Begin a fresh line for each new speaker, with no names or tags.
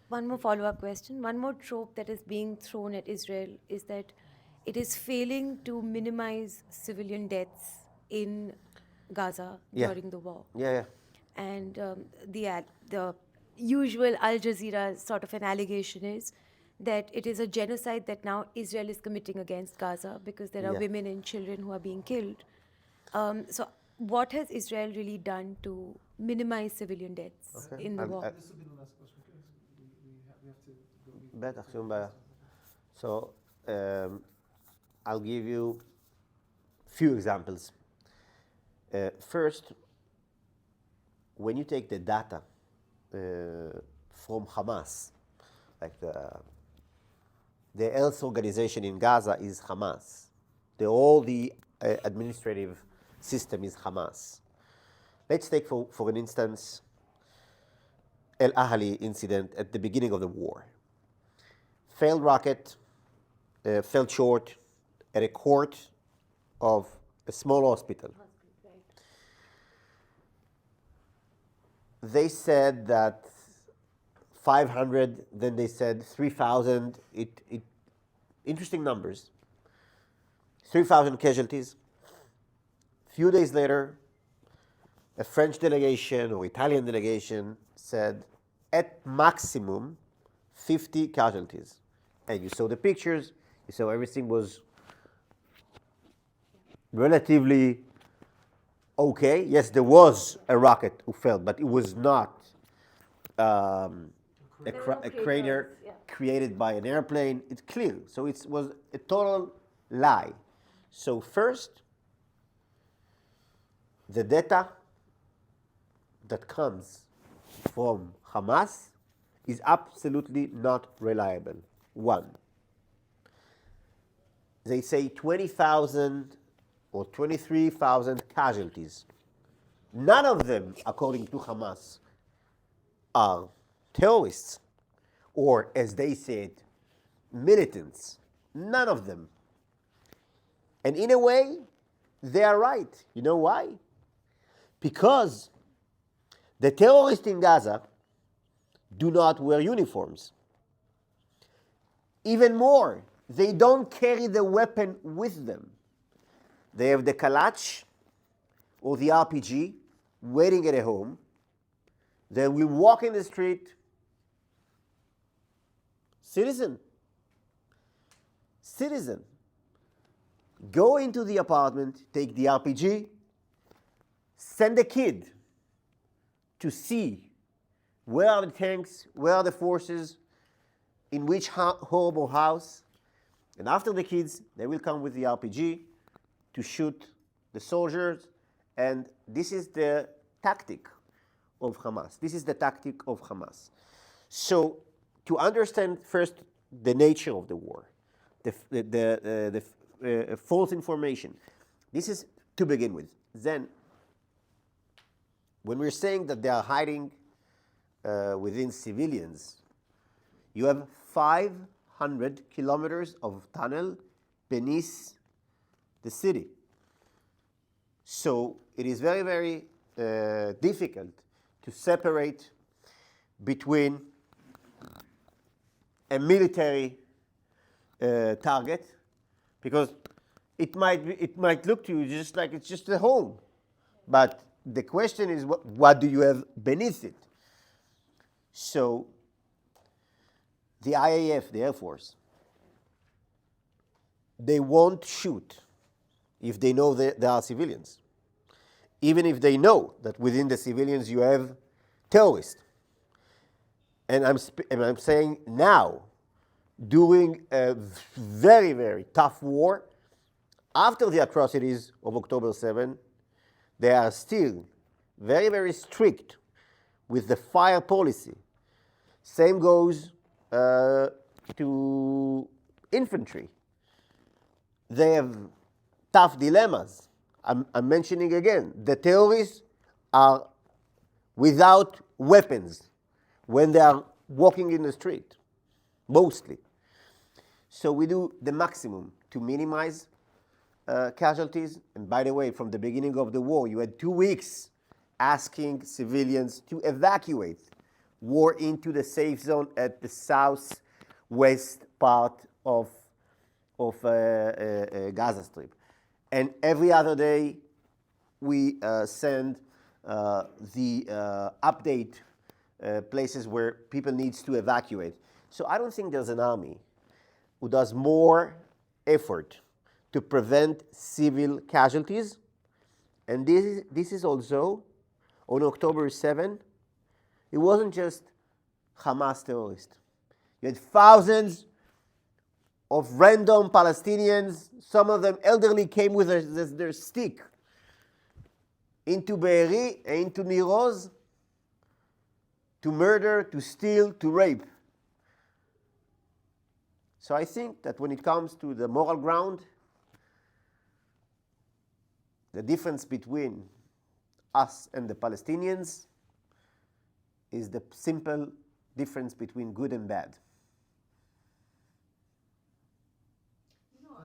One more follow-up question. One more trope that is being thrown at Israel is that it is failing to minimize civilian deaths in Gaza
Yeah.
during the war.
Yeah.
And the usual Al Jazeera sort of an allegation is that it is a genocide that now Israel is committing against Gaza because there are
Yeah.
women and children who are being killed. So, what has Israel really done to minimize civilian deaths
Okay.
in the war?
This will be the last question because we have to go.
בטח, שום בעיה. So, I'll give you few examples. First, when you take the data from Hamas, like the health organization in Gaza is Hamas. All the administrative system is Hamas. Let's take for an instance El Ahli incident at the beginning of the war. Failed rocket, fell short at a court of a small hospital. They said that 500, then they said 3,000. Interesting numbers. 3,000 casualties. Few days later, a French delegation or Italian delegation said at maximum 50 casualties. And you saw the pictures, you saw everything was relatively okay. Yes, there was a rocket who fell, but it was not a crater created by an airplane. It's clear. So it was a total lie. So first, the data that comes from Hamas is absolutely not reliable. One, they say 20,000 or 23,000 casualties. None of them, according to Hamas, are terrorists or, as they said, militants. None of them. And in a way, they are right. You know why? Because the terrorists in Gaza do not wear uniforms. Even more, they don't carry the weapon with them. They have the kalach or the RPG waiting at a home. They will walk in the street. Citizen. Go into the apartment, take the RPG, send a kid to see where are the tanks, where are the forces, in which home or house. And after the kids, they will come with the RPG to shoot the soldiers. And this is the tactic of Hamas. This is the tactic of Hamas. So to understand first the nature of the war, the false information, this is to begin with. Then, when we're saying that they are hiding within civilians, you have 500 kilometers of tunnel beneath the city. So it is very, very difficult to separate between a military target, because it might look to you just like it's just a home, but the question is what do you have beneath it? So the IAF, the Air Force, they won't shoot if they know that there are civilians, even if they know that within the civilians you have terrorists. And I'm saying now, during a very, very tough war, after the atrocities of October 7, they are still very, very strict with the fire policy. Same goes to infantry. They have tough dilemmas. I'm mentioning again, the terrorists are without weapons when they are walking in the street, mostly. So we do the maximum to minimize casualties. And by the way, from the beginning of the war, you had 2 weeks asking civilians to evacuate war into the safe zone at the southwest part of Gaza Strip. And every other day, we send the update places where people needs to evacuate. So I don't think there's an army who does more effort to prevent civil casualties. And this is also, on October 7, it wasn't just Hamas terrorists. You had thousands of random Palestinians, some of them elderly, came with their stick into Be'eri and into Niroz to murder, to steal, to rape. So I think that when it comes to the moral ground, the difference between us and the Palestinians is the simple difference between good and bad.